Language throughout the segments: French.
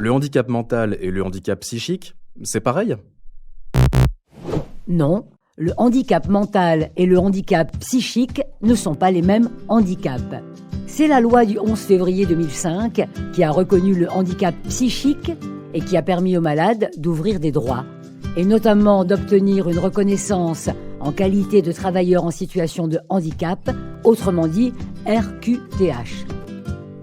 Le handicap mental et le handicap psychique, c'est pareil? Non, le handicap mental et le handicap psychique ne sont pas les mêmes handicaps. C'est la loi du 11 février 2005 qui a reconnu le handicap psychique et qui a permis aux malades d'ouvrir des droits, et notamment d'obtenir une reconnaissance en qualité de travailleur en situation de handicap, autrement dit RQTH.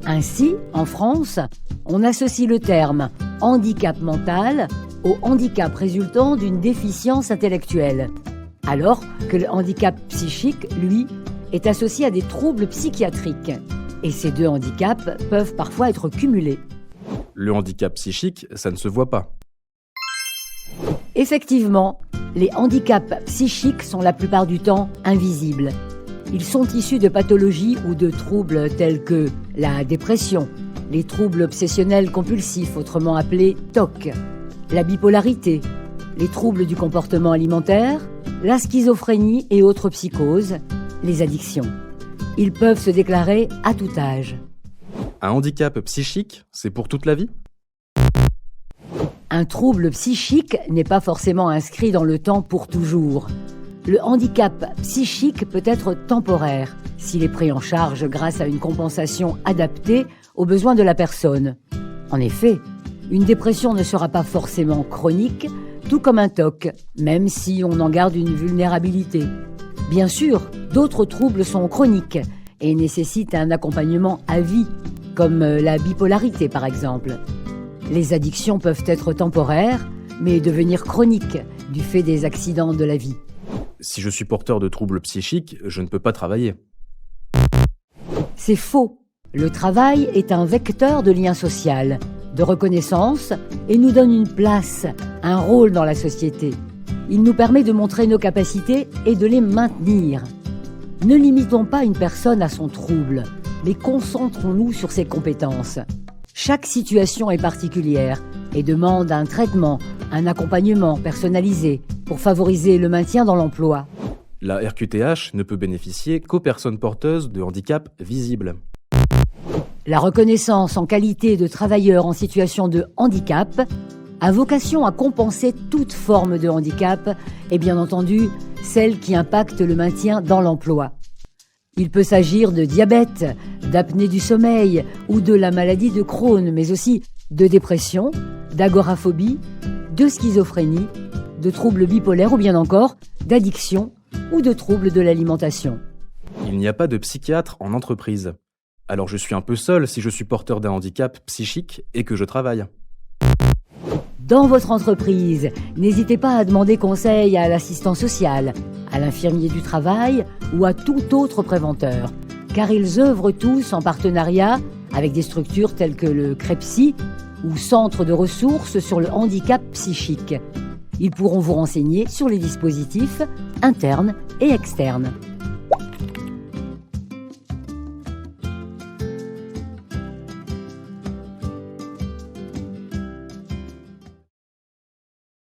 Ainsi, en France, on associe le terme handicap mental au handicap résultant d'une déficience intellectuelle, alors que le handicap psychique, lui, est associé à des troubles psychiatriques. Et ces deux handicaps peuvent parfois être cumulés. Le handicap psychique, ça ne se voit pas. Effectivement, les handicaps psychiques sont la plupart du temps invisibles. Ils sont issus de pathologies ou de troubles tels que la dépression, les troubles obsessionnels compulsifs, autrement appelés TOC, la bipolarité, les troubles du comportement alimentaire, la schizophrénie et autres psychoses, les addictions. Ils peuvent se déclarer à tout âge. Un handicap psychique, c'est pour toute la vie? Un trouble psychique n'est pas forcément inscrit dans le temps pour toujours. Le handicap psychique peut être temporaire, s'il est pris en charge grâce à une compensation adaptée aux besoins de la personne. En effet, une dépression ne sera pas forcément chronique, tout comme un TOC, même si on en garde une vulnérabilité. Bien sûr, d'autres troubles sont chroniques et nécessitent un accompagnement à vie, comme la bipolarité par exemple. Les addictions peuvent être temporaires, mais devenir chroniques du fait des accidents de la vie. Si je suis porteur de troubles psychiques, je ne peux pas travailler. C'est faux. Le travail est un vecteur de lien social, de reconnaissance et nous donne une place, un rôle dans la société. Il nous permet de montrer nos capacités et de les maintenir. Ne limitons pas une personne à son trouble, mais concentrons-nous sur ses compétences. Chaque situation est particulière et demande un traitement, un accompagnement personnalisé pour favoriser le maintien dans l'emploi. La RQTH ne peut bénéficier qu'aux personnes porteuses de handicap visibles. La reconnaissance en qualité de travailleur en situation de handicap a vocation à compenser toute forme de handicap et bien entendu celle qui impacte le maintien dans l'emploi. Il peut s'agir de diabète, d'apnée du sommeil ou de la maladie de Crohn, mais aussi de dépression, d'agoraphobie, de schizophrénie, de troubles bipolaires ou bien encore d'addiction ou de troubles de l'alimentation. Il n'y a pas de psychiatre en entreprise. Alors je suis un peu seul si je suis porteur d'un handicap psychique et que je travaille. Dans votre entreprise, n'hésitez pas à demander conseil à l'assistant social, à l'infirmier du travail ou à tout autre préventeur, car ils œuvrent tous en partenariat avec des structures telles que le CREPSI ou Centre de ressources sur le handicap psychique. Ils pourront vous renseigner sur les dispositifs internes et externes.